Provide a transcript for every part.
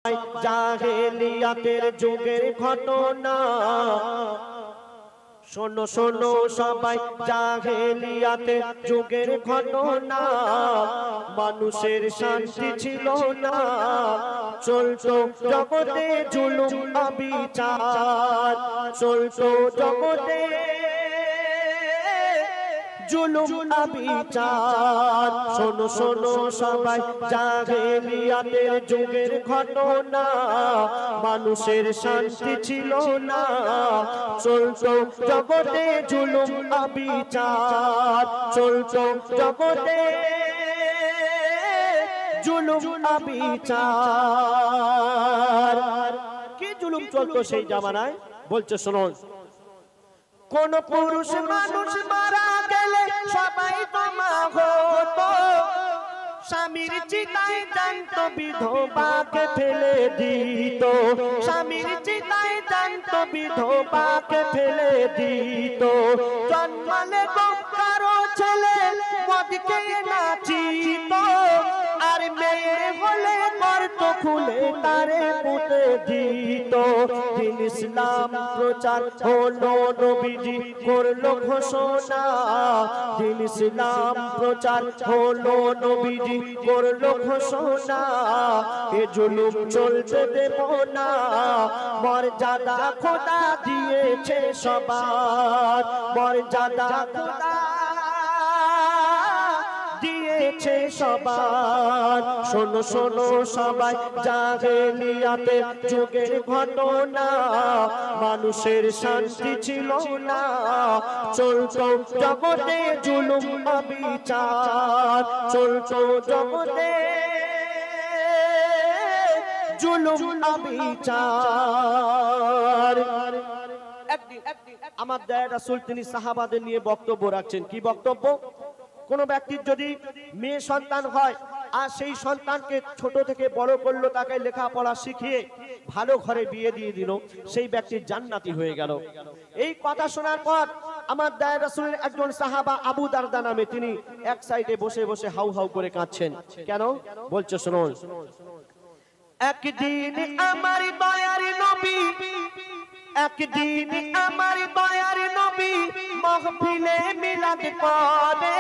সবাই জাহেলিয়াতের যুগের ঘটনা, শোনো শোনো সবাই জাহেলিয়াতের যুগের ঘটনা। মানুষের শান্তি ছিল না, চলতো জগতে জুলুম অবিচার, চলতো জগতে জুলুম অবিচার। শোনো শোনো সবাই জাহেলিয়াতের যুগের ঘটনা, মানুষের শান্তি ছিল না, চলতো জগতে জুলুম অবিচার, চলতো জগতে জুলুম অবিচার। কি জুলুম চলতো সেই জামানায় বলছে শোনো। কোন পুরুষ মানুষ মারা গেলে সবাই জমা হতো, স্বামীর চিতায় জ্যান্ত বিধবাকে ফেলে দিত, স্বামীর চিতায় জ্যান্ত বিধবাকে ফেলে দিত। জন্মালে কারো ছেলে মদ খেয়ে নাচিত, আর মেয়ে হলে গর্ত খুলে তারে পুঁতে দিত। দিন ইসলাম প্রচার হলো, নবীজি করলো ঘোষণা, দিন ইসলাম প্রচার হলো, নবীজি করলো ঘোষণা। এ জুলুম চলতে দেব না, মর্যাদা খোদা দিয়েছে সবার, মর্যাদা খোদা দিয়েছে সবার। শোনো শোনো সবাই জাহেলিয়াতের যুগের ঘটনা, মানুষের শান্তি ছিল না, চলতো জগতে জুলুম অবিচার, চলতো জগতে জুলুম অবিচার। একদিন আমার দয়ার রাসূল তিনি সাহাবাদের নিয়ে বক্তব্য রাখছেন। কি বক্তব্য? কোন ব্যক্তির যদি মেয়ে সন্তান হয় আর সেই সন্তানকে ছোট থেকে বড় করলো, তাকে লেখাপড়া শিখিয়ে ভালো ঘরে বিয়ে দিয়ে দিল, সেই ব্যক্তির জান্নাতি হয়ে গেল। এই কথা শোনার পর আমার দয়ার রাসূলের একজন সাহাবা আবু দারদা নামে, তিনি এক সাইডে বসে বসে হাউ হাউ করে কাঁদছেন। কেন বলছে শুনুন। একদিন আমার দয়ার নবী, একদিন আমার দয়ার নবী মাহফিলে মিলাদ করে,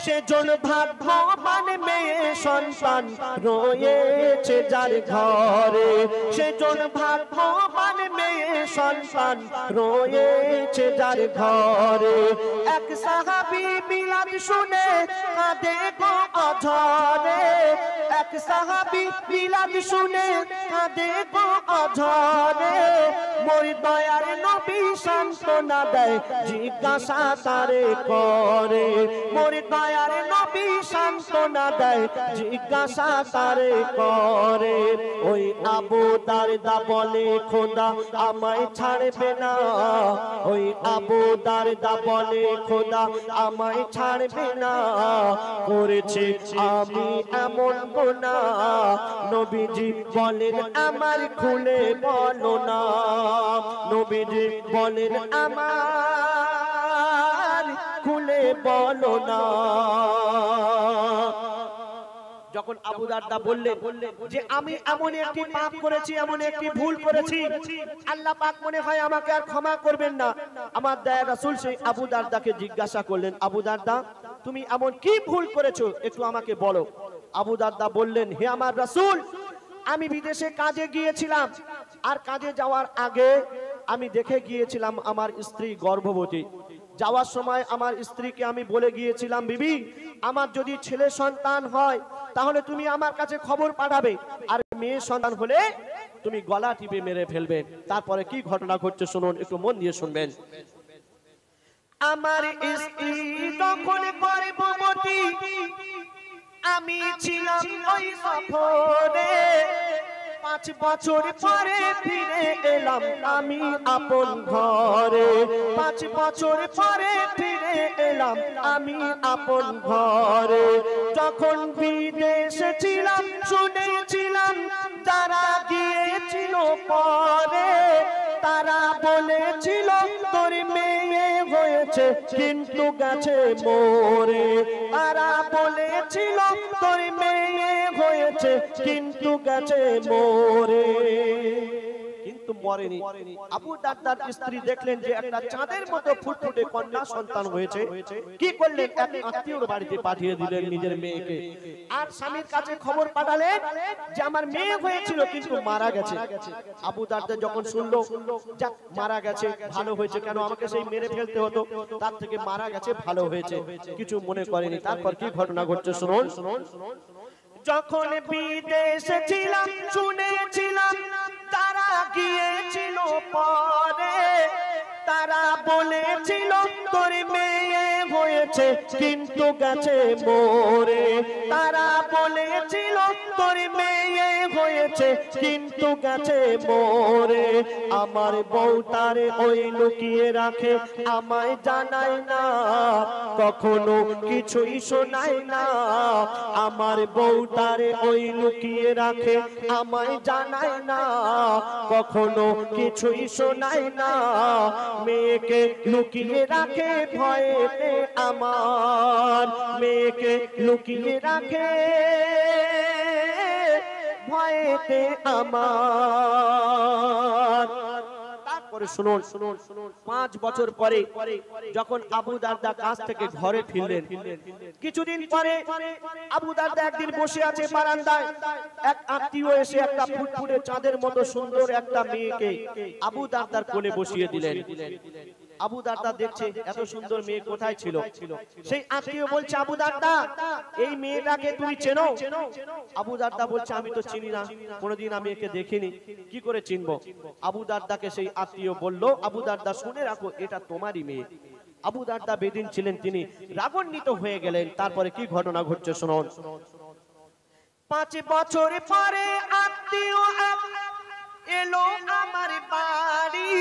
সেজন ভাগ্যবান মেয়ে সন্তান রয়েছে যার ঘরে, সেজন ভাগ্যবান মেয়ে সন্তান রয়েছে যার ঘরে। এক সাহাবী মিলাদ শুনে কাঁদে গো অঝরে, এক সাহাবী মিলাদ শুনে কাঁদে গো অঝরে। মোর দয়ার নবী সান্ত্বনা দেয়, জিজ্ঞাসা তারে করে, মোর দয়ার নবী সান্ত্বনা দেয়, জিজ্ঞাসা তারে করে। ওই আবু দারদা বলে খোদা আমায় ছাড়বে না, ওই আবু দারদা বলে খোদা আমায় ছাড়বে না, করেছি আমি এমন গুনাহ, নবীজি বলেন আমার খুলে বলো না, নবীজি বলেন আমার খুলে বলো না। যখন আবু দারদা বললেন যে আমি এমন একটি পাপ করেছি, এমন একটি ভুল করেছি, আল্লাহ পাক মনে হয় আমাকে আর ক্ষমা করবেন না, আমার দয়ার রাসূল সেই আবু দারদাকে জিজ্ঞাসা করলেন, আবু দারদা তুমি এমন কি ভুল করেছো একটু আমাকে বলো। আবু দারদা বললেন, হে আমার রাসূল, আমি বিদেশে কাজে গিয়েছিলাম, আর কাজে যাওয়ার আগে আমি দেখে গিয়েছিলাম আমার স্ত্রী গর্ভবতী। যাওয়ার সময় আমার স্ত্রীকে আমি বলে গিয়েছিলাম, বিবি আমার যদি ছেলে সন্তান হয় তাহলে তুমি আমার কাছে খবর পাঠাবে, আর মেয়ে সন্তান হলে তুমি গলা টিপে মেরে ফেলবে। তারপরে কি ঘটনা ঘটছে শুনুন, একটু মন দিয়ে শুনবেন। আমার স্ত্রী তখন গর্ভবতী, আমি ছিলাম ওই সফরে, 5 বছর পরে ফিরে এলাম আমি আপন ঘরে, 5 বছর পরে ফিরে এলাম আমি আপন ঘরে। যখন বিদেশে ছিলাম শুনেছিলাম যারা গিয়েছিল পরে, তারা বলেছিল তোর মেয়ে হয়েছে হয়েছে কিন্তু গেছে মরে। তারা বলেছিল তোর মেয়ে হয়েছে কিন্তু গেছে মরে, কিন্তু মরেনি। আবু দারদার স্ত্রী দেখলেন যে একটা চাঁদের মতো ফুটফুটে কন্যা সন্তান হয়েছে। কি করলেন? এক আত্মীয়র বাড়িতে পাঠিয়ে দিলেন নিজের মেয়েকে, আর স্বামীর কাছে খবর পাঠালেন যে আমার মেয়ে হয়েছিল কিন্তু মারা গেছে। আবু দারদা যখন শুনলো যাক মারা গেছে ভালো হয়েছে, কেন আমাকে সেই মেরে ফেলতে হতো, তার থেকে মারা গেছে ভালো হয়েছে, কিছু মনে করেনি। তারপর কি ঘটনা ঘটছে শুনুন। যখন বিদেশে ছিলাম শুনেছিলাম তারা গিয়েছিল পরে, তারা বলেছিল তোর মেয়ে হয়েছে কিন্তু গেছে মরে। তারা বলেছিল তোর মেয়ে হয়েছে কিন্তু গেছে মরে। আমার বউ তারে ওই লুকিয়ে রাখে, আমায় জানায় না, কখনো কিছুই শোনায় না। আমার বউ তারে ওই লুকিয়ে রাখে, আমায় জানায় না, কখনো কিছুই শোনায় না। মেয়েকে লুকিয়ে রাখে ভয়েতে আমার, মেয়েকে লুকিয়ে রাখে ভয়েতে আমার। তারপরে শুনুন, 5 বছর পরে যখন আবু দারদা কাজ থেকে ঘরে ফিরলেন, কিছুদিন পরে আবু দারদা একদিন বসে আছে বারান্দায়, এক আত্মীয় এসে একটা ফুটফুটে চাঁদের মতো সুন্দর একটা মেয়েকে আবু দারদার কোলে বসিয়ে দিলেন। আবু দারদা দেখছে এত সুন্দর মেয়ে কোথায় ছিল। সেই আত্মীয় বলছে আবু দারদা এই মেয়েটাকে তুমি চেনো? আবু দারদা বলছে আমি তো চিনি না, কোনোদিন আমি একে দেখিনি, কি করে চিনবো? আবু দারদাকে সেই আত্মীয় বলল আবু দারদা শুনে রাখো এটা তোমারই মেয়ে। আবু দারদা বেদিন ছিলেন, তিনি রাগান্বিত হয়ে গেলেন। তারপরে কি ঘটনা ঘটছে শুনুন। 5 বছর পরে আত্মীয় এলো আমার বাড়ি,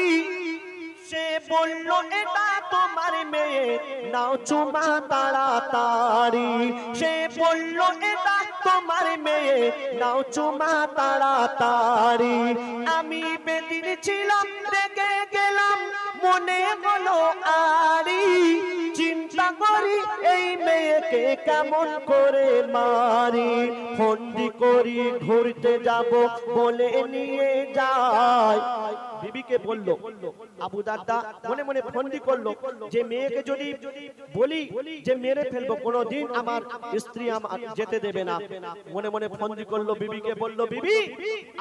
সে বলল এটা তোমার মেয়ে, নাও চুমা তাড়াতাড়ি। সে বলল এটা তোমার মেয়ে, নাও চুমা তাড়াতাড়ি। আমি বেদিন ছিলাম, রেগে গেলাম, মনে হলো আরি, চিন্তা করি এই মেয়েকে কেমন করে মারি। ফন্দি করি ঘুরতে যাব বলে নিয়ে যায়। বিবিকে বলল আবু দারদা মনে মনে ফন্দি করলো যে মেয়েকে যদি বলি যে মেরে ফেলবো, কোনোদিন আমার স্ত্রী আমার যেতে দেবে না। মনে মনে ফন্দি করলো, বিবিকে বলল বিবি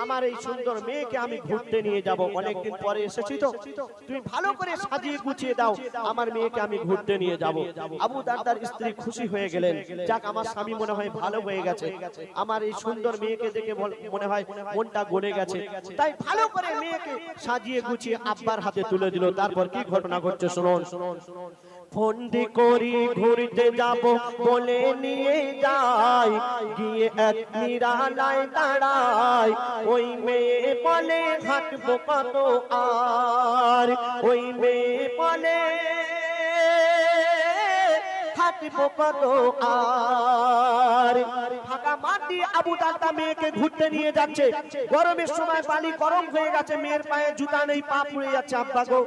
আমার এই সুন্দর মেয়েকে আমি ঘুরতে নিয়ে যাব, অনেকদিন পরে এসেছি তো, তুমি ভালো করে সাজিয়ে গুছিয়ে দাও, আমার মেয়েকে আমি ঘুরতে নিয়ে যাব। আবু দারদার স্ত্রী খুশি হয়ে গেলেন, যাক আমার স্বামী মনে হয় ভালো হয়ে গেছে, আমার এই সুন্দর মেয়েকে দেখে মনে হয় মনটা গলে গেছে, তাই ভালো করে মেয়েকে সাজিয়ে গুছিয়ে আব্বার হাতে তুলে দিল। তারপর কি ঘটনা ঘটছে শুনুন। ফন্দি করি ঘুরতে যাব বলে নিয়ে যাই, গিয়ে এক নিরালায় দাঁড়ায়, ওই মেয়ে বলে হাঁটবো কত আর, ওই মেয়ে বলে হাঁটবো কত আর। ফাঁকা মাঠ দিয়ে আবু দারদা মেয়েকে ঘুরতে নিয়ে যাচ্ছে, গরমের সময় বালি গরম হয়ে গেছে, মেয়ের পায়ে জুতা নেই, পা পুড়ে যাচ্ছে। আব্বা গো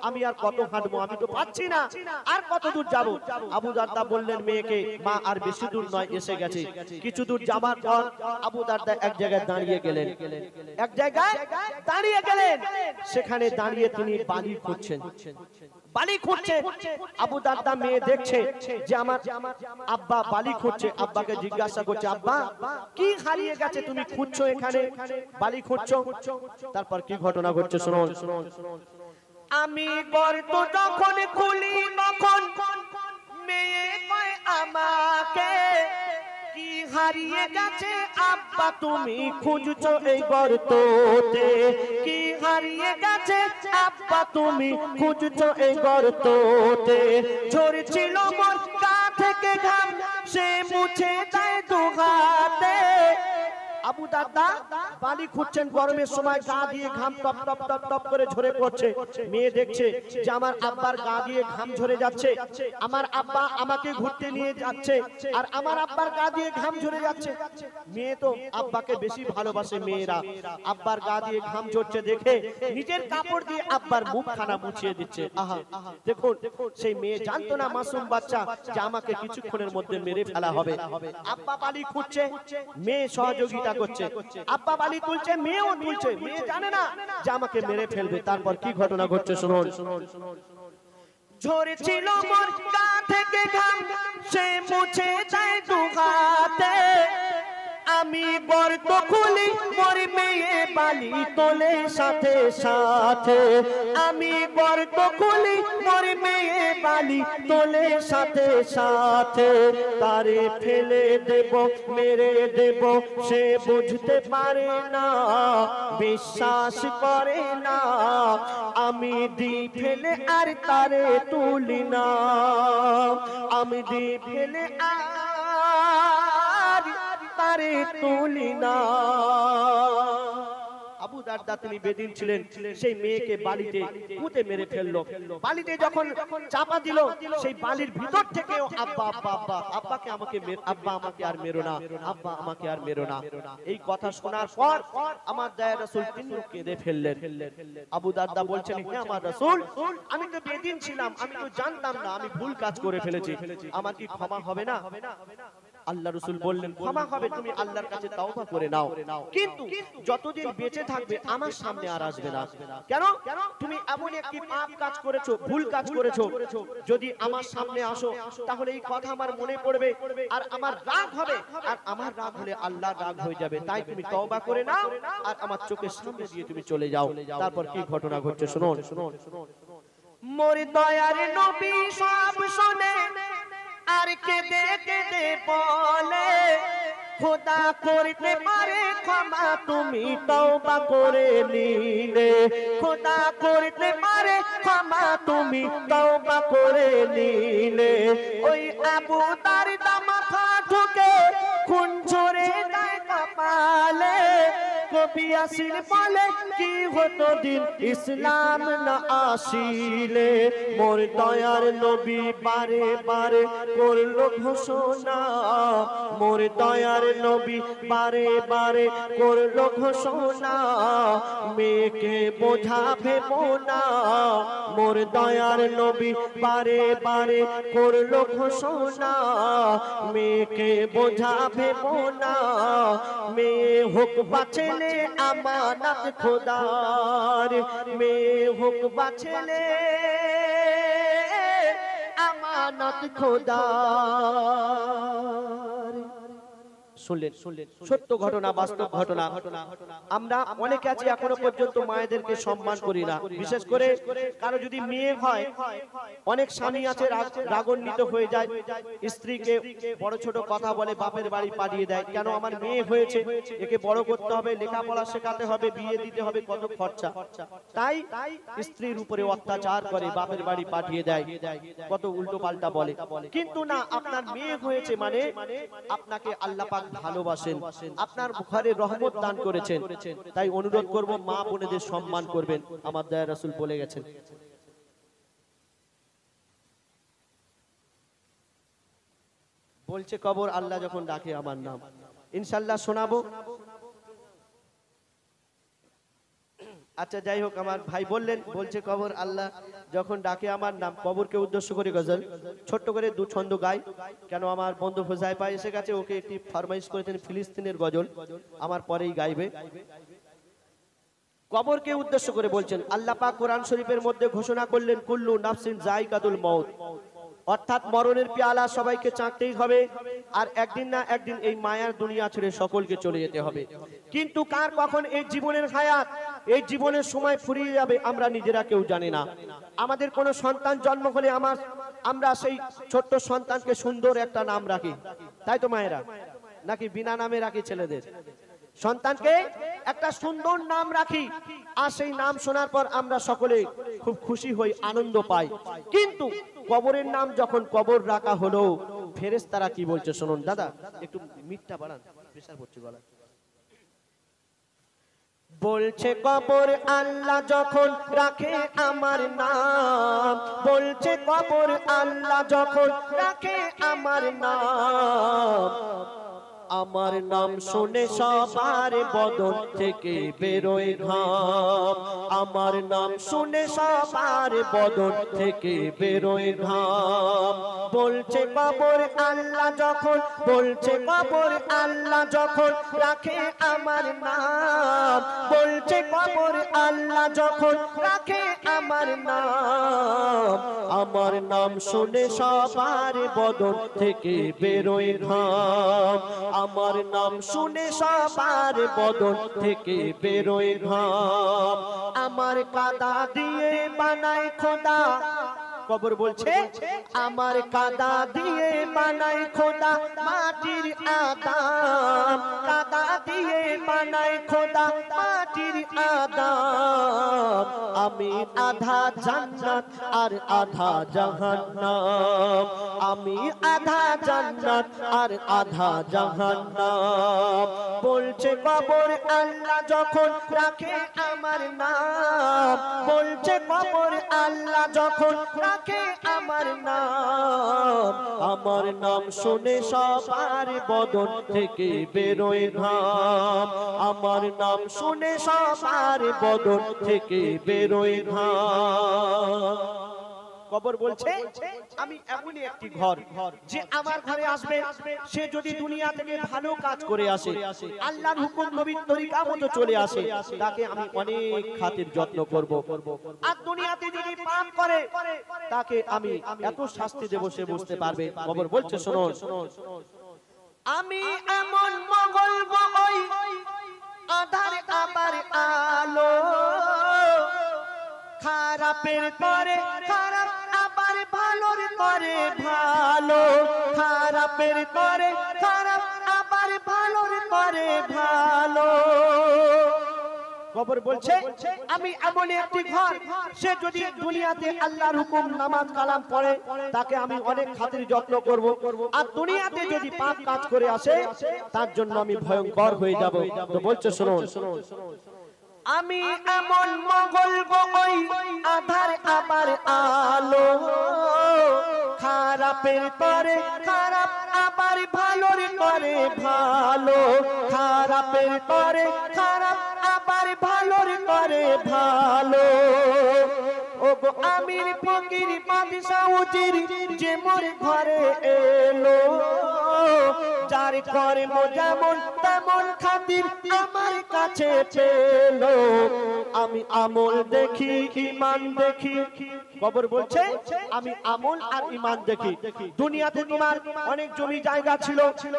আমি আর কত হাঁটবো, আমি তো পাচ্ছি না, আর কত দূর যাব? আবু দারদা বললেন মেয়েকে মা আর বেশি দূর নয়, এসে গেছে। কিছু দূর যাবার পর আবু দারদা এক জায়গায় দাঁড়িয়ে গেলেন, এক জায়গায় দাঁড়িয়ে গেলেন, সেখানে দাঁড়িয়ে তিনি বালি খুঁজছেন, বালি খুঁজছে। আবু দারদা মেয়ে দেখছে যে আমার আব্বা বালি খুঁজছে, আব্বাকে জিজ্ঞাসা করছে আব্বা কি হারিয়ে গেছে তুমি খুঁজছো, এখানে বালি খুঁজছো? তারপর কি ঘটনা ঘটছে শুনুন। আমি গর্ত যখন খুলি তখন মেয়ে কয় আমাকে, কি হারিয়ে গেছে আব্বা তুমি খুঁজছো এই গর্ততে, কি হারিয়ে গেছে আব্বা তুমি খুঁজছো এই গর্ততে। ঝরছিল মোর গা থেকে ঘাম, সে মুছে দেয় দু হাতে। আবু দারদা বালি খুঁজছেন, গরমের সময় গা দিয়ে ঘাম টপ টপ টপ টপ করে ঝরে পড়ছে। মেয়ে দেখছে যে আমার আব্বার গা দিয়ে ঘাম ঝরে যাচ্ছে, আমার আব্বা আমাকে ঘুরতে নিয়ে যাচ্ছে, আর আমার আব্বার গা দিয়ে ঘাম ঝরে যাচ্ছে। মেয়ে তো আব্বাকে বেশি ভালোবাসে, মেয়েরা আব্বার গা দিয়ে ঘাম ঝরছে দেখে নিজের কাপড় দিয়ে আব্বার মুখখানা মুছিয়ে দিচ্ছে। আহা, দেখুন সেই মেয়ে জানতো না, মাসুম বাচ্চা, যে আমাকে কিছুক্ষণের মধ্যে মেরে ফেলা হবে। আব্বা বালি খুঁজছে, মেয়ে সহযোগিতা করছে, আব্বা বালি তুলছে, মেয়েও তুলছে। মেয়ে জানে না যে আমাকে মেরে ফেলবে। তারপর কি ঘটনা ঘটছে শুনুন। ঝরেছিল মোর গা থেকে ঘাম, সে মুছে যায় দুহাতে। আমি গর্ত খুলি, মোর মেয়ে বালি তোলে সাথে সাথে। আমি গর্ত খুলি, মোর মেয়ে বালি তোলে সাথে সাথে। তারে ফেলে দেব, মেরে দেব, সে বুঝতে পারে না, বিশ্বাস করে না। আমি দি ফেলে আর তারে তুলি না, আমি দি ফেলে আর তারে তুলি না। আবু দারদা তিনি বেদিন ছিলেন, সেই মেয়েকে বালিতে পুঁতে মেরে ফেললো। বালিতে যখন চাপা দিল, সেই বালির ভিতর থেকে আব্বা আব্বা আব্বা, আব্বাকে আমাকে আব্বা আমাকে আর মেরো না, আব্বা আমাকে আর মেরো না। এই কথা শোনার পর আমার দয়া রাসূল তিন কেঁদে ফেললেন। আবু দারদা বলছেন, হে আমার রাসূল, আমি তো বেদিন ছিলাম, আমি তো জানতাম না, আমি ভুল কাজ করে ফেলেছি, আমার কি ক্ষমা হবে না? আল্লাহ রাসূল বললেন, ক্ষমা হবে, তুমি আল্লাহর কাছে তাওবা করে নাও, কিন্তু যতদিন বেঁচে থাকবে আমার সামনে আর আসবে না। কেন? তুমি এমন একটি পাপ কাজ করেছো, ভুল কাজ করেছো, যদি আমার সামনে আসো তাহলে এই কথা আমার মনে পড়বে আর আমার রাগ হবে, আর আমার রাগ হলে আল্লাহর রাগ হয়ে যাবে। তাই তুমি তওবা করে নাও আর আমার চোখের সামনে দিয়ে তুমি চলে যাও। তারপর কি ঘটনা ঘটছে শুনুন। মোর দয়ার নবী সব শুনে আর কেঁদে কেঁদে বলে, খোদা করতে পারে ক্ষমা, তুমি তওবা করে নিলে। খোদা করতে পারে ক্ষমা, তুমি তওবা করে নিলে। ওই আবু দারদা মাথা ঠুকে খুন ঝরে যায় কপালে। কবি আসির বলে, কি হতো দিন ইসলাম না আসিলে। মোর দয়ার নবী বারে বারে করলো ঘোষণা, মোর দয়ার নবী বারে বারে করলো ঘোষণা, মেয়েকে বোঝাবে না। মোর দয়ার নবী বারে বারে করলো ঘোষণা, মেয়েকে বোঝাবে না। মেয়ে হোক বা ছেলে আমানত খোদার, মেয়ে হোক বা ছেলে আমানত খোদার। শুনলেন, সত্য ঘটনা, বাস্তব ঘটনা। আমরা অনেকে আছি এখনো পর্যন্ত মায়েদেরকে সম্মান করি না। বিশেষ করে কারো যদি মেয়ে হয়, অনেক স্বামী আছে রাগান্বিত হয়ে যায়, স্ত্রীকে বড় ছোট কথা বলে, বাপের বাড়ি পাঠিয়ে দেয়। কেন? আমার মেয়ে হয়েছে, একে বড় করতে হবে, লেখাপড়া শেখাতে হবে, বিয়ে দিতে হবে, কত খরচা। তাই স্ত্রীর উপরে অত্যাচার করে, বাপের বাড়ি পাঠিয়ে দেয়, কত উল্টো পাল্টা বলে। কিন্তু না, আপনার মেয়ে হয়েছে মানে আপনাকে আল্লাহ পাক ভালোবাসেন, আপনার ঘরে রহমত দান করেছেন। তাই অনুরোধ করব, মা বোনেদের সম্মান করবেন। আমার দয়া রাসূল বলে গেছেন। বলছে কবর আল্লাহ যখন ডাকে আমার নাম, ইনশাআল্লাহ শোনাবো। আচ্ছা যাই হোক, আমার ভাই বললেন, বলছে কবর আল্লাহ যখন ডাকে আমার নাম। কবরকে উদ্দেশ্য করে গজল ছোট্ট করে দু ছন্দ গাই। কেন? আমার বন্ধু হুজাইফা এসে গেছে, ওকে একটি ফরমাইশ করেছেন ফিলিস্তিনের গজল, আমার পরেই গাইবে। কবরকে উদ্দেশ্য করে বলছেন, আল্লাহ পাক কোরআন শরীফের মধ্যে ঘোষণা করলেন, কুল্লু নাফসিন যায়কাতুল মউত, অর্থাৎ মরণের পেয়ালা সবাইকে চাকতেই হবে, আর একদিন না একদিন এই মায়ার দুনিয়া ছেড়ে সকলকে চলে যেতে হবে। কিন্তু কার কখন এই জীবনের হায়াত, এই জীবনের সময় ফুরিয়ে যাবে আমরা নিজেরা কেউ জানি না। আমাদের কোনো সন্তান জন্ম হলে আমরা সেই ছোট্ট সন্তানকে সুন্দর একটা নাম রাখি, তাই তো মায়েরা? নাকি বিনা নামে রাখি ছেলেদের? সন্তানকে একটা সুন্দর নাম রাখি, আর সেই নাম শোনার পর আমরা সকলে খুব খুশি হই, আনন্দ পাই। কিন্তু কবরের নাম যখন কবর রাখা হলো, ফেরেশতারা কি বলছে শুনুন। দাদা একটু মিটটা বাড়ান, প্রেসার পড়ছে গলা। বলছে কবর আল্লাহ যখন রাখে আমার নাম, বলছে কবর আল্লাহ যখন রাখে আমার নাম, আমার নাম শুনে সবার বদন থেকে বেরোয় ঘাম, আমার নাম শুনে সবার বদন থেকে বেরোয় ঘাম। বলছে কবর আল্লাহ যখন, বলছে কবর আল্লাহ যখন রাখে আমার নাম, বলছে কবর আল্লাহ যখন রাখে আমার নাম, আমার নাম শুনে সবার বদন থেকে বেরোয় ঘাম, আমার নাম শুনে সবার বদন থেকে বেরোয় ঘাম। আমার কাদা দিয়ে বানায় খোদা, কবর বলছে আমার কাদা দিয়ে বানায় খোদা মাটির আদাম, কাদা দিয়ে বানায় খোদা মাটির আদাম, আমি আধা জান্নাত আর আধা জাহান্নাম, আমি আধা জান্নাত আর আধা জাহান্নাম। বলছে কবর আল্লাহ যখন রাখে আমার নাম, বলছে কবর আল্লাহ যখন রাখে আমার নাম, আমার নাম শুনে সবার বদন থেকে বেরোয় ঘাম, আমার নাম শুনে সবার বদন থেকে বেরোয় ঘাম। কবর বলছে আমি এমনই একটি ঘর, যে আমার ঘরে আসবে সে যদি দুনিয়া থেকে ভালো কাজ করে আসে, আল্লাহর হুকুম নবীর তরিকা মতো চলে আসে, তাকে আমি অনেক খাতির যত্ন করব। আর দুনিয়াতে যদি পাপ করে তাকে আমি এত শাস্তি দেব সে বুঝতে পারবে। কবর বলছে শুনুন, আমি এমন মঙ্গল বই আধার আবার আলো, খারাপের করে খারাপ আবার ভালোর করে ভালো, খারাপের করে খারাপ আবার ভালোর করে ভালো। কবর বলছে আমি এমন একটি ঘর, সে যদি দুনিয়াতে আল্লাহর হুকুম নামাজ কালাম পড়ে তাকে আমি অনেক খাতির যত্ন করব, আর দুনিয়াতে যদি পাপ কাজ করে আসে তার জন্য আমি ভয়ঙ্কর হয়ে যাব। তো বলছে শুনুন, আমি এমন মঙ্গল বই আধার আবার আলো, খারাপের করে খারাপ আবার ভালোর করে ভালো, খারাপের করে খারাপ আবার ভালোর করে ভালো। ও গো আমির ফকির বাদশা উজির যে মোর ঘরে এলো, যার কর্ম যেমন তেমন খাতির আমার কাছে পেলো, আমি আমল দেখি ঈমান দেখি। কবর বলছে আমি আমল আর ঈমান দেখি। দুনিয়াতে তোমার অনেক জমি জায়গা ছিল,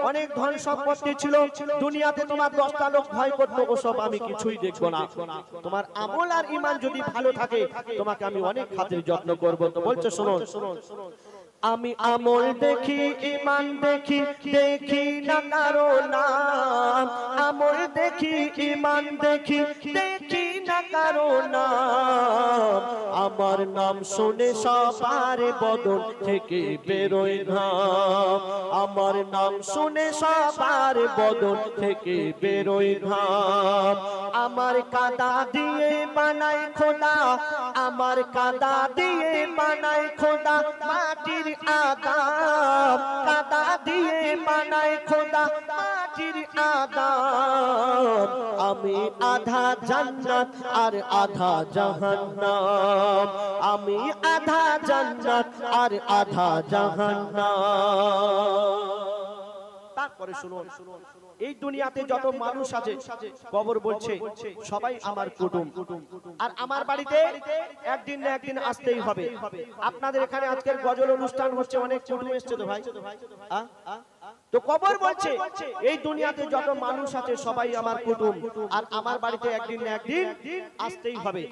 অনেক ধন সম্পত্তি ছিল, দুনিয়াতে তোমার 10টা লোক ভয় করতো, ওসব আমি কিছুই দেখবো না। তোমার আমল আর ঈমান যদি ভালো থাকে তোমাকে আমি অনেক খাতির যত্ন করব। তো বলছে শুনুন, আমি আমল দেখি ঈমান দেখি, দেখি না কারো নাম, আমল দেখি ঈমান দেখি, দেখি না কারো নাম, আমার নাম শুনে সবার বদন থেকে বেরোয় ঘাম, আমার নাম শুনে সবার বদন থেকে বেরোয় ঘাম। আমার কাদা দিয়ে বানায় খোদা, আমার কাদা দিয়ে বানায় খোদা মাটির আদাম, কাদা দিয়ে বানায় খোদা মাটির আদাম, আমি আধা জান্নাত আর আধা জাহান্নাম, আমি আধা জান্নাত আর আধা জাহান্নাম। তারপরে শুনুন, এই দুনিয়াতে যত মানুষ আছে কবর বলছে সবাই আমার কুটুম, আর আমার বাড়িতে একদিন না একদিন আসতেই হবে। আপনাদের এখানে আজকের গজল অনুষ্ঠান হচ্ছে, অনেক কুটুম এসছে তো ভাই, তো কবর বলছে এই দুনিয়াতে যত মানুষ আছে সবাই আমার কুটুম, আর আমার বাড়িতে একদিন না একদিন আসতেই হবে।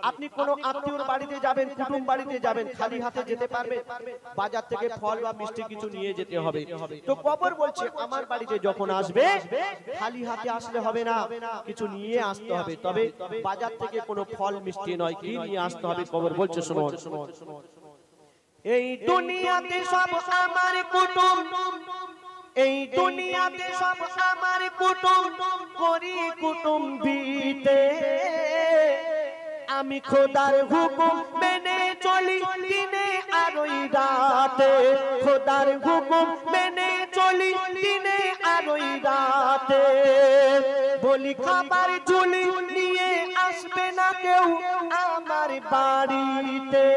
আপনি কোন আত্মীয়র বাড়িতে যাবেন, কুটুম বাড়িতে যাবেন, খালি হাতে যেতে পারবেন? বাজার থেকে ফল বা মিষ্টি কিছু নিয়ে যেতে হবে। তো কবর বলছে আমার বাড়িতে যখন আসবে খালি হাতে আসলে হবে না, কিছু নিয়ে আসতে হবে। তবে বাজার থেকে কোনো ফল মিষ্টি নয়, কি নিয়ে আসতে হবে? কবর বলছে শুনুন, এই দুনিয়াতে সব আমার কুটুম, এই দুনিয়াতে সব আমার কুটুম, করি কুটুম্বিতে আমি খোদার হুকুম মেনে চলি দিনে আর ওই রাতে, খোদার হুকুম মেনে চলি দিনে আর ওই রাতে। বলি খাবার ঝুলি নিয়ে আসবে না কেউ আমার বাড়িতে,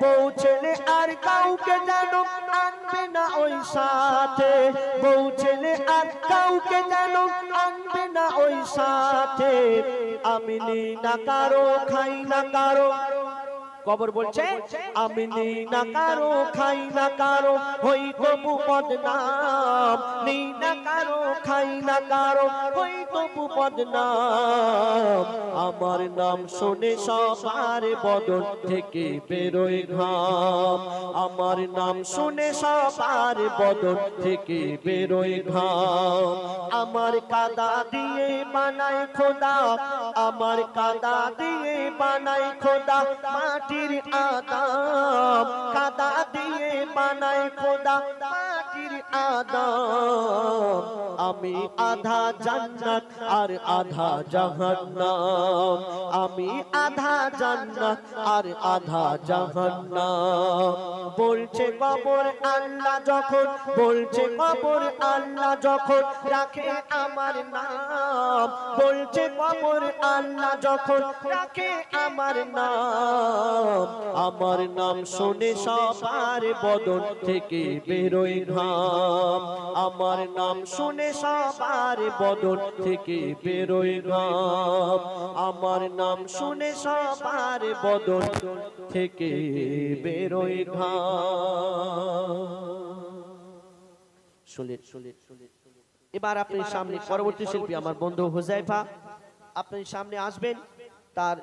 বউ ছেলে আর কাউকে যেন আনবে না ওই সাথে, বউ ছেলে আর কাউকে যেন আনবে না ওই সাথে। আমি নেই না কারো, খাই না কারো, কবর বলছে আমি নেই না কারো, খাই না কারো, হই তবু বদনাম। নেই না কারো, খাই না কারো, হই তবু বদনাম। আমার নাম শুনে সবার বদন থেকে বেরোয় ঘাম, আমার নাম শুনে সবার বদন থেকে বেরোয় ঘাম। আমার কাদা দিয়ে বানাই খোদা, আমার কাদা দিয়ে বানাই খোদা মাটির আদম, কাদা দিয়ে বানাই খোদা মাটির আদম। আমি আধা জান্নাত আর আধা জাহান্নাম, আমি আধা জান্নাত আর আধা জাহান্নাম। বলছে কবর আল্লাহ যখন, বলছে কবর আল্লাহ যখন রাখে আমার নাম, বলছে কবর আল্লাহ যখন রাখে আমার নাম। আমার নাম শুনে সবার বদন থেকে বেরোয় ঘাম, আমার নাম শুনে সবার বদন থেকে বেরোয় ঘাম, আমার নাম শুনে সবার বদন থেকে বেরোয় ঘাম। শুনে শুনে শুনে এবার আপনার সামনে পরবর্তী শিল্পী আমার বন্ধু হুজাইফা আপনার সামনে আসবেন, তার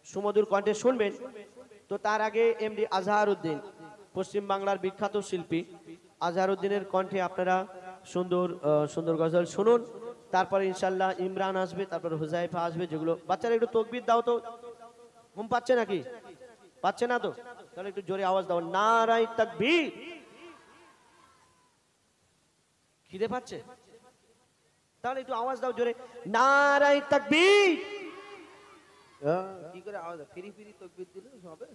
সুমধুর কণ্ঠে শুনবেন। তো তার আগে এমডি আজহারউদ্দিন, পশ্চিম বাংলার বিখ্যাত শিল্পী আজহারউদ্দিনের কণ্ঠে আপনারা সুন্দর সুন্দর গজল শুনুন। তারপরে ইনশাল্লাহ ইমরান আসবে, তারপর হুজাইফা আসবে। যেগুলো বাচ্চারা একটু তকবীর দাও তো, ঘুম পাচ্ছে নাকি? পাচ্ছে না তো? তাহলে একটু জোরে আওয়াজ দাও, নারায়ে তাকবীর। খিদে পাচ্ছে? তাহলে একটু আওয়াজ দাও জোরে, নারায়ে তাকবীর। কি করে আওয়াজ? ফ্রি ফ্রি তকবীর দিলে হবে?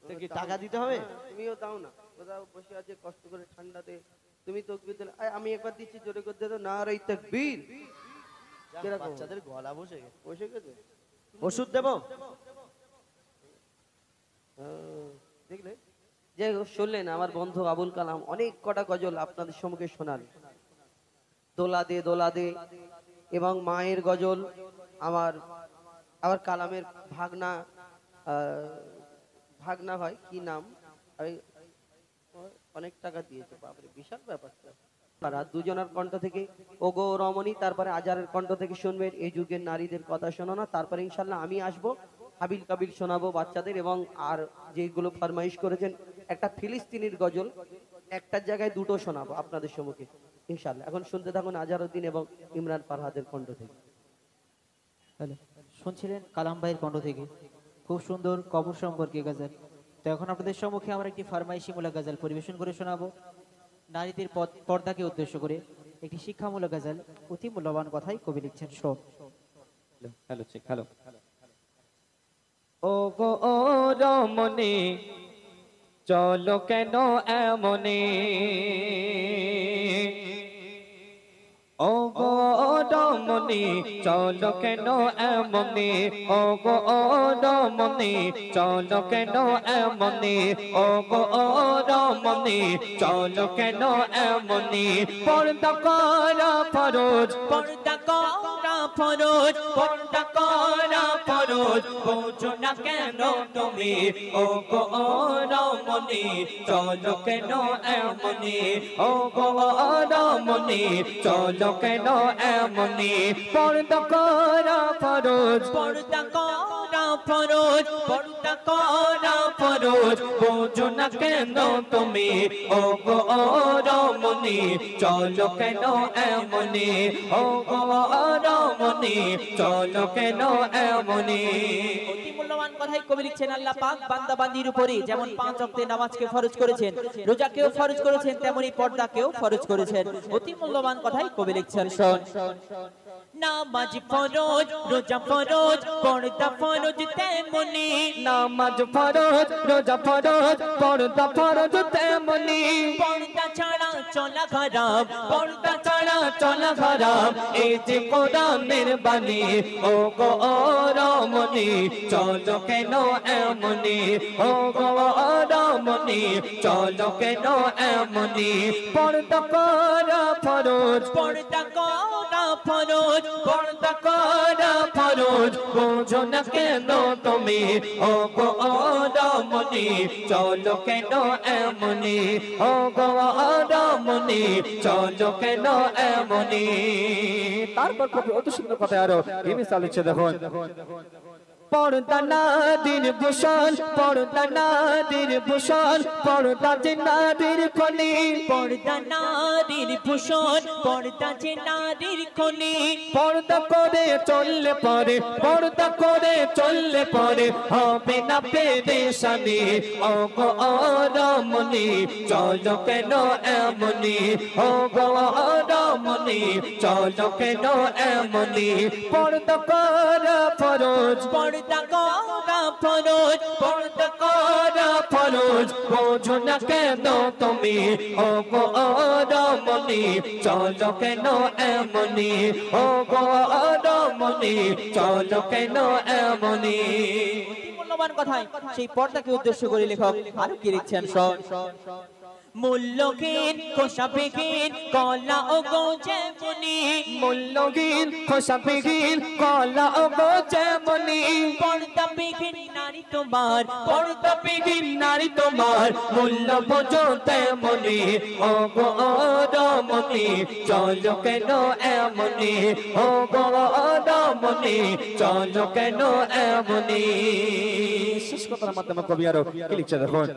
কি টাকা দিতে হবে? তুমিও দাও না, কোথাও বসে আছে কষ্ট করে ঠান্ডাতে, তুমি তকবীর দিলে। আমি একবার দিচ্ছি, জোরে করে দাও, নারায়ে তাকবীর। বাচ্চাদের গলা বসে গেছে, বসে গেছে। ওষুধ দেবো? দেখলে, যাই হোক, শুনলেন আমার বন্ধু আবুল কালাম অনেক কটা গজল আপনাদের সম্মুখে শোনাল। দোলা দে দোলা দে এবং মায়ের গজল। আমার আবার কালামের ভাগনা, ভাগনা ভাই কি নাম, অনেক টাকা দিয়েছে, বাপরে বিশাল ব্যাপারটা। তারা দুজনের কণ্ঠ থেকে ওগো রমণী, তারপরে আজারের কণ্ঠ থেকে শুনবেন এই যুগের নারীদের কথা শোনো না। তারপরে ইনশাল্লাহ আমি আসবো, হাবিল কাবিল শোনাবো বাচ্চাদের। এবং আর যেগুলো ফরমাইশ করেছেন, একটা ফিলিস্তিনির গজল একটার জায়গায় দুটো শোনাবো আপনাদের সম্মুখে ইনশাল্লাহ। এখন শুনতে থাকুন আজহারউদ্দিন এবং ইমরান ফারহাদের কণ্ঠ থেকে। শুনছিলেন কালাম ভাইয়ের কণ্ঠ থেকে খুব সুন্দর কবর সম্পর্কে গজল। তো এখন আপনাদের সম্মুখে আমরা একটি ফরমাইশিমূলক গজল পরিবেশন করে শোনাবো, নারীদের পর্দাকে উদ্দেশ্য করে একটি শিক্ষামূলক গজল। অতি মূল্যবান কথাই কবি লিখছেন। শোন। Hello check, hello. ও গো ও রমণী চলো কেন এমনে, ও গো রমণী চলো কেন এমনে, ও গো রমণী চলো কেন এমনে, ও গো রমণী চলো কেন এমনে। পর্দা করা ফরজ, পর্দা করা ফরজ, পর্দা করা ফরজ, বোঝো না কেন তুমি, ও গো রমণী চলো কেন এমনে, ও গো রমণী চলো কেন এমনি। পর্দা করা ফরজ, পর্দা করা ফরজ, পর্দা করা ফরজ, বোঝো না কেন তুমি, ও গো রমণী চলো কেন এমনি, ও গো রমণী চলো কেন এমনি। অতি মূল্যবান কথাই কবি লিখছেন। আল্লাহ পাক বান্দা বান্দির উপরে যেমন 5 ওয়াক্তের নামাজকে ফরজ করেছেন, রোজাকেও ফরজ করেছেন, তেমনি পর্দাকেও ফরজ করেছেন। অতি মূল্যবান কথাই কবি লিখছেন। শোন। নামাজ ফরজ রোজা ফরজ পর্দা ফরজ তেমনি নামাজ ফরজ রোজা ফরজ পর্দা ফরজ তেমনি পর্দা ছাড়া চলা খারাপ পর্দা ছাড়া চলা খারাপ এই যে কোরআনের বাণী ও গো রমণী চলো কেন এমনি ও গো রমণী চলো কেন এমনি পর্দা করা ফরজ পর্দা করা ফরজ পর্দা করা ফরজ বোঝো না কেন তুমি ও গো রমণী চলো কেন এমনি ও গো রমণী চলো কেন এমনি তারপর কবি অত সুন্দর কথা আরো এই মিসাল হচ্ছে দেখুন পর্দা নারীর ভূষণ পর্দা নারীর ভূষণ পর্দা যে নারীর খনি পর্দা নারীর ভূষণ পর্দা যে নারীর খনি পর্দা করে চললে পরে পর্দা করে চললে পরে হবে না পেরেশানি ও গো রমণী চলো কেন এমনি ও গো রমণী চলো কেন এমনি পর্দা করা ফরজ পর্দা করা ফরজ পর্দা করা ফরজ বোঝো না কেন তুমি ও গো রমণী চলো কেন এমনি ও গো রমণী চলো কেন এমনি মূল্যবান কথায় সেই পর্দাকে উদ্দেশ্য করে লেখক আরো কি লিখছেন শোন মূল্যহীন খোসাবিহীন কলা ও গো যেমনি মূল্যহীন খোসাবিহীন কলা ও গো যেমনি পর্দাবিহীন নারী তোমার পর্দাবিহীন নারী তোমার মূল্য বোঝো তেমনি ও গো রমণী চলো কেন এমনি ও গো রমণী চলো কেন এমনি শেষ কথার মাধ্যমে কবি আরো কি লিখছে দেখুন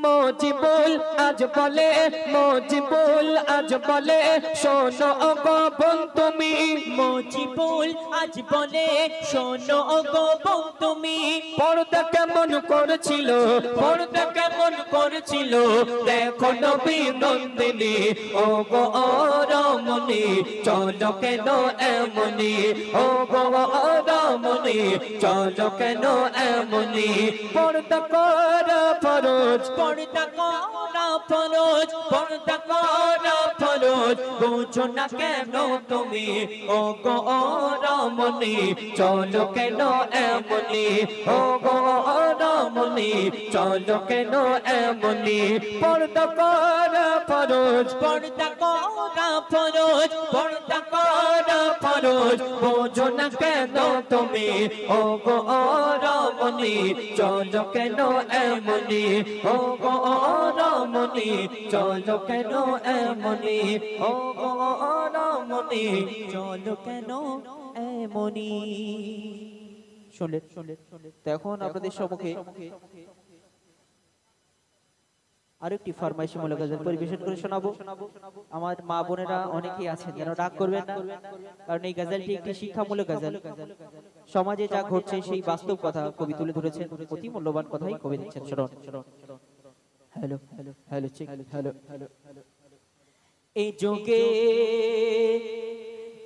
মজিবুল আজ বলে মজিবুল আজ বলে শোনো গো বোন তুমি মজিবুল আজ বলে শোনো গো বোন তুমি পর্দা কেমন করেছিল পর্দা কেমন করেছিল দেখো নবী নন্দিনী ও গো রমণী চলো কেন এমনি ও গো রমণী চলো কেন এমনি পর্দা করা ফরজ পর্দা করা ফরজ পর্দা করা ফরজ বুঝো না কেন তুমি ও গো রমণী চলো কেন এমনি ও গো রমণী চলো কেন এমনি পর্দা করা ফরজ পর্দা করা ফরজ পর্দা করা ফরজ বোঝো না কেন তুমি ও গো রমণী চলো কেন এমনি ও গো রমণী চলো কেন এমনি ও গো রমণী চলো কেন এমনি শুনলেন তো এখন আপনাদের সম্মুখে আরেকটি ফরমাইশমূলক গজল পরিবেশন করে শোনাবো। আমার মা বোনেরা অনেকেই আছেন যেন রাগ করবেন না, কারণ এই গজলটি একটি শিক্ষামূলক গজল। সমাজে যা ঘটছে সেই বাস্তব কথা কবি তুলে ধরেছেন, অতি মূল্যবান কথাই কবি দিচ্ছেন। শুনুন। Hello hello hello check hello hello.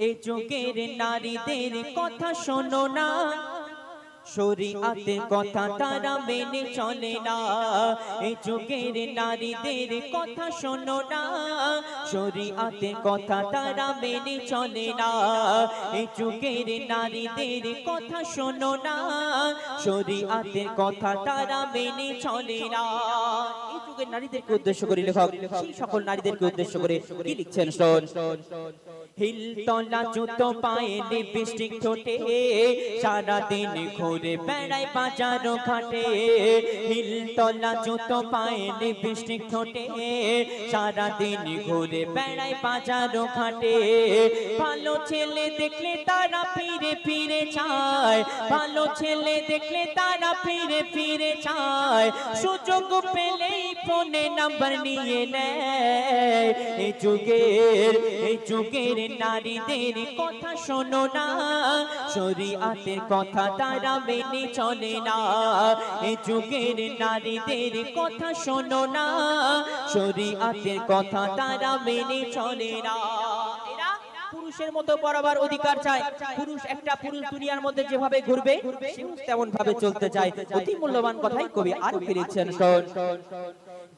এই যুগের নারীদের কথা শোনো না, শরীয়তের কথা তারা মেনে চলে না। এই যুগের নারীদের কথা শোনো না, শরীয়তের কথা তারা মেনে চলে না। এই যুগের নারীদের কথা শোনো না, শরীয়তের কথা তারা মেনে চলে না। এই যুগের নারীদেরকে উদ্দেশ্য করে লেখক সেই সকল নারীদেরকে উদ্দেশ্য করে কি লিখছেন শোন। হিল তলা জুতো পায়ে লিপস্টিক ঠোঁটে, সারাদিন ঘুরে বেড়ায় বাজার ঘাটে। হিল তলা জুতো পায়ে লিপস্টিক ঠোঁটে, সারাদিন ঘুরে বেড়ায় বাজার ঘাটে। ভালো ছেলে দেখলে তারা ফিরে ফিরে চায়, ভালো ছেলে দেখলে তারা ফিরে ফিরে চায়। সুযোগ পেলেই ফোনে নাম্বার নিয়ে নেয়। এই যুগের নারীদের কথা শোনো না, শরীয়তের কথা তারা মেনে চলে না। এই যুগের নারীদের কথা শোনো না, শরীয়তের কথা তারা মেনে চলে না। এরা পুরুষ পুরুষের মতো বরাবর অধিকার চায়। পুরুষ একটা পুরুষ দুনিয়ার মধ্যে যেভাবে ঘুরবে তেমন ভাবে চলতে চায়। অতি মূল্যবান কথাই কবি আর ফিরেছেন। শোন,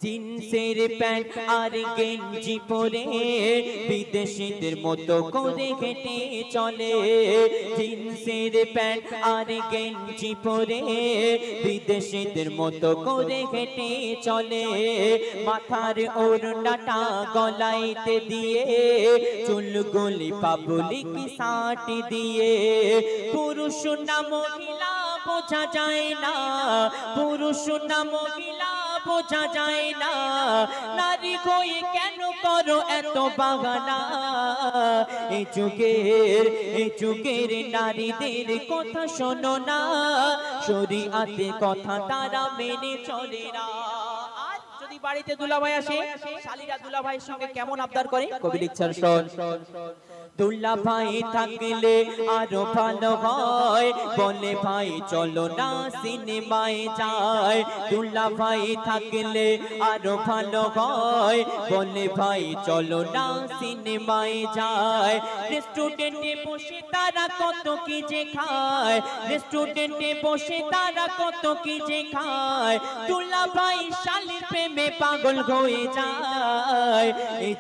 জিন্সের প্যান্ট আর গেঞ্জি পরে বিদেশিদের মতো করে হেঁটে চলে। জিন্সের প্যান্ট আর গেঞ্জি পরে বিদেশিদের মতো করে হেঁটে চলে। মাথার ওড়নাটা গলাইতে দিয়ে চুলগুলি পাবলিক সাটি দিয়ে। পুরুষ না মহিলা বোঝা যায় না, পুরুষ না মহিলা বোঝা যায় না। নারী হয়ে কেন করো এত বাগানা? এই যুগের নারীদের কথা শোনো না, শরীয়তের কথা তারা মেনে চলে না। আর যদি বাড়িতে দুলাভাই আসে, শালীরা দুলাভাইয়ের সঙ্গে কেমন আবদার করে কবি লিখছেন। শোন, দুলাভাই থাকলে আরো ভালো হয়, বলে ভাই চলো না সিনেমায় যায়। দুলাভাই থাকলে আরো ভালো হয়, বলে ভাই চলো না সিনেমায় যায়। রেস্টুরেন্টে বসে তারা কত কি যে খায়, রেস্টুরেন্টে বসে তারা কত কি যে খায়। দুলাভাই শালীর প্রেমে পাগল হয়ে যায়। এই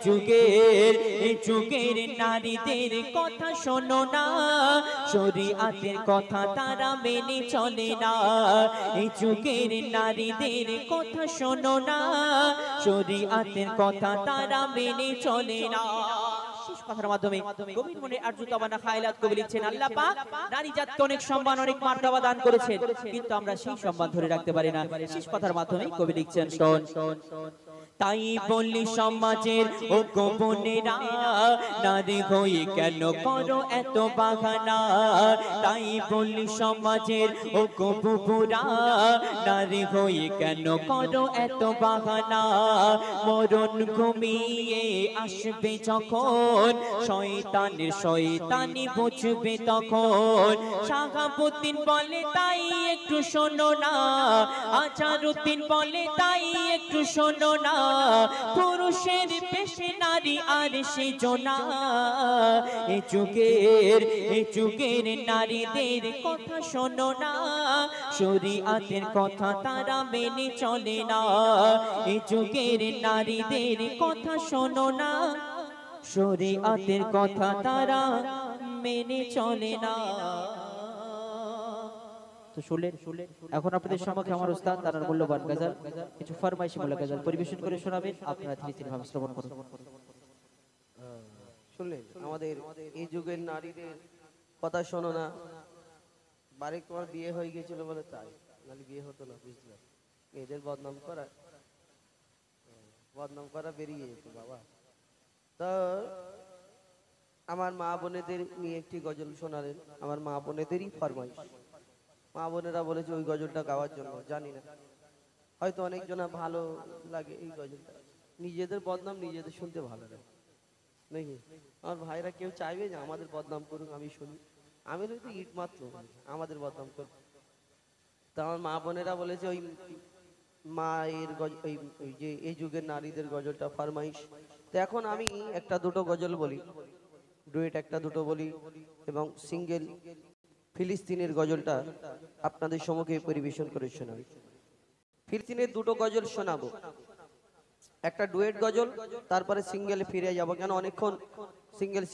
যুগের নারীদের কথা শোনো না, শরীয়তের কথা তারা মেনে চলে না। এই যুগের নারীদের কথা শোনো না, শরীয়তের কথা তারা মেনে চলে না। শেষ কথার মাধ্যমে কবির মনে আরজুতাবানা খায়লাত কবি লিখছেন, আল্লাহ পাক নারী জাতকে অনেক সম্মান অনেক মর্যাদা দান করেছেন, কিন্তু আমরা সেই সম্মান ধরে রাখতে পারি না। শেষ কথার মাধ্যমে কবি লিখছেন। শোন, তাই বলি সমাজের ও গোপনেরা, নারী হয়ে কেন করো এত বাহানা? তাই বলি সমাজের ও গোপুরা, নারী হয়ে কেন করো এত বাহানা? মরণ ঘুমিয়ে আসবে যখন, শয়তানি বুঝবে তখন। শাহাবুদ্দিন বলে তাই একটু শোনো না, আজহারউদ্দিন বলে তাই একটু শোনো না। পুরুষের পেশে নারী আর সেজনা। এই যুগের নারীদের কথা শোনো না, শরীয়তের কথা তারা মেনে চলে না। এই যুগের নারীদের কথা শোনো না, শরীয়তের কথা তারা মেনে চলে না। তো শুনলেন, এখন আপনাদের সম্মুখে আমার উস্তাদ তার মূল্যবান গজল, কিছু ফরমাইশি মূলক গজল পরিবেশন করে শোনাবেন। আপনারা ধীরে ধীরে ভাবে শ্রবণ করুন। শুনলেন, আমাদের এই যুগের নারীদের কথা শোনো না। বাড়ি তোমার বিয়ে হয়ে গিয়েছিল বলে তাই, নাহলে বিয়ে হতো না। বুঝলাম, মেয়েদের বদনাম করা বেরিয়ে যেত বাবা। তো আমার মা বোনেদের নিয়ে একটি গজল শোনালেন, আমার মা বোনেদেরই ফরমাইশ। মা বোনেরা বলেছে ওই গজলটা গাওয়ার জন্য, জানি না, হয়তো অনেকজনা ভালো লাগে এই গজলটা। নিজেদের বদনাম নিজেদের শুনতে ভালো লাগে নাকি? আমার ভাইরা কেউ চাইবে যে আমাদের বদনাম করুক, আমি শুনি? আমি তো ইট মাত্র, আমাদের বদনাম করুক। তা আমার মা বোনেরা বলেছে ওই মায়ের ওই যে এই যুগের নারীদের গজলটা ফরমাইশ। তো এখন আমি একটা দুটো গজল বলি, ডুয়েট একটা দুটো বলি, এবং সিঙ্গেল ফিলিস্তিনের গজলটা আপনাদের সম্মুখে পরিবেশন করে শোনাবো। ফিলিস্তিনের দুটো গজল শোনাবো, একটা ডুয়েট গজল, তারপরে সিঙ্গেলে ফিরে যাব, কেন অনেকক্ষণ সিঙ্গেল